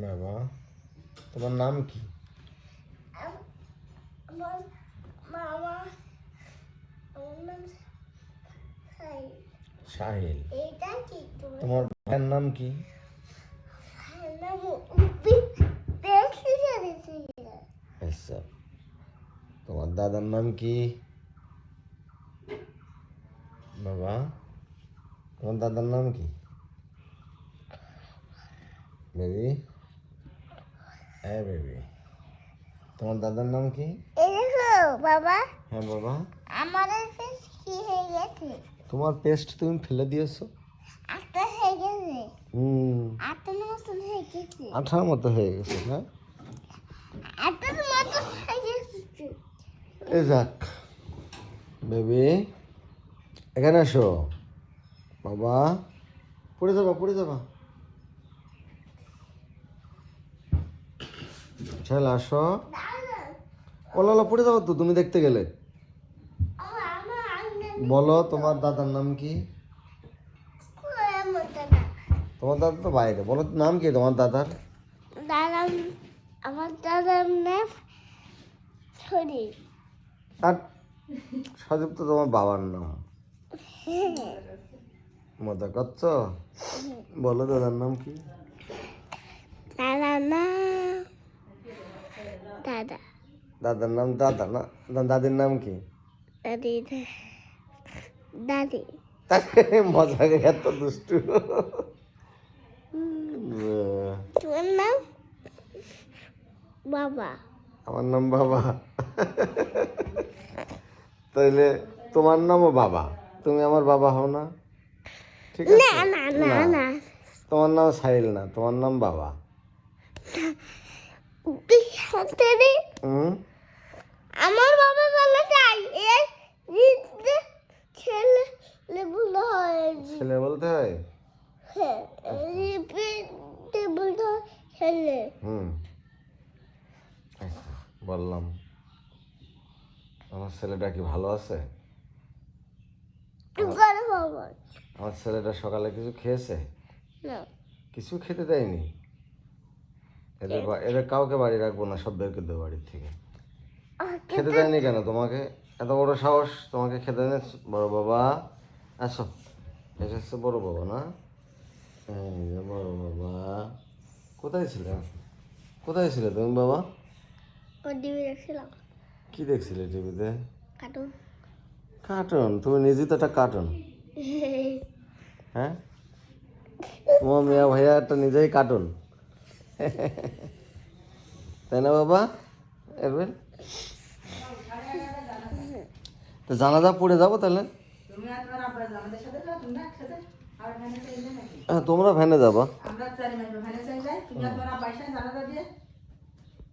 বাবা, তোমার নাম কি? আমার মামা আমার নাম সাহিল। সাহিল। এটা কি তোমার ভাইয়ের নাম কি? নাম উপি দেখছি জানিস। আচ্ছা, তোমার দাদার নাম কি? বাবা, তোমার দাদার নাম কি? বেবি, হ্যাঁ বেবি, তোমার দাদার নাম কি? এই দেখো বাবা, হ্যাঁ বাবা। আমাদের ফেস কি হয়ে গেছে? তোমার পেস্ট তুমি ফেলে দিয়েছো। আটটা হয়ে গেছে। আটটার মতন হয়ে গেছে। আঠার মতো হয়ে গেছে। হ্যাঁ, আটটার মতন হয়ে গেছে। এ যাক বেবি, এখানে এসো। বাবা, পড়ে যাবা পড়ে যাবা। চল আসো। ওলা পড়ে যাবো তো তুমি দেখতে গেলে। বলো তোমার দাদার নাম কি? তোমার দাদা তো বাইরে, বলো নাম কি তোমার দাদার? দাদা, আমার দাদার নাম শরীর। আর সজীব তো তোমার বাবার নাম। মজা করছো? বলো দাদার নাম কি? দাদার নাম দাদা। দাদার নাম দাদা না, দাদির নাম কি? দাদি। দাদি। মজা করে এত দুষ্টু। তোমার নাম বাবা। আমার নাম বাবা। তাইলে তোমার নামও বাবা, তুমি আমার বাবা হও না? ঠিক আছে না না না না, তোমার নাম সাহিল না, তোমার নাম বাবা। আমার বাবা বলে তাই ছেলে বলতে হয়। ছেলে বলতে হয়? হ্যাঁ, বলতে হয় ছেলে। আচ্ছা, বললাম। আমার ছেলেটা কি ভালো আছে? আমার ছেলেটা সকালে কিছু খেয়েছে? না। কিছু খেতে দেয়নি? এদের কাউকে বাড়ি রাখবো না, সব বের করে দেবো বাড়ির থেকে। খেতে দেয়নি কেন তোমাকে? এত বড় সাহস তোমাকে খেতে দেয়? বড় বাবা আসো, এটা হচ্ছে বড় বাবা না? এই যে বড় বাবা। কোথায় ছিলে? কোথায় ছিলে তুমি বাবা? টিভি দেখছিলাম। কি দেখছিলে টিভিতে? কার্টুন। কার্টুন? তুমি নিজে তো একটা কার্টুন। হ্যাঁ, তোমার মিয়া ভাইয়া একটা নিজেই কার্টুন। তাই না বাবা? এবার তো জানাজা পড়ে যাবো তাহলে। হ্যাঁ, তোমরা ভ্যানে যাবা।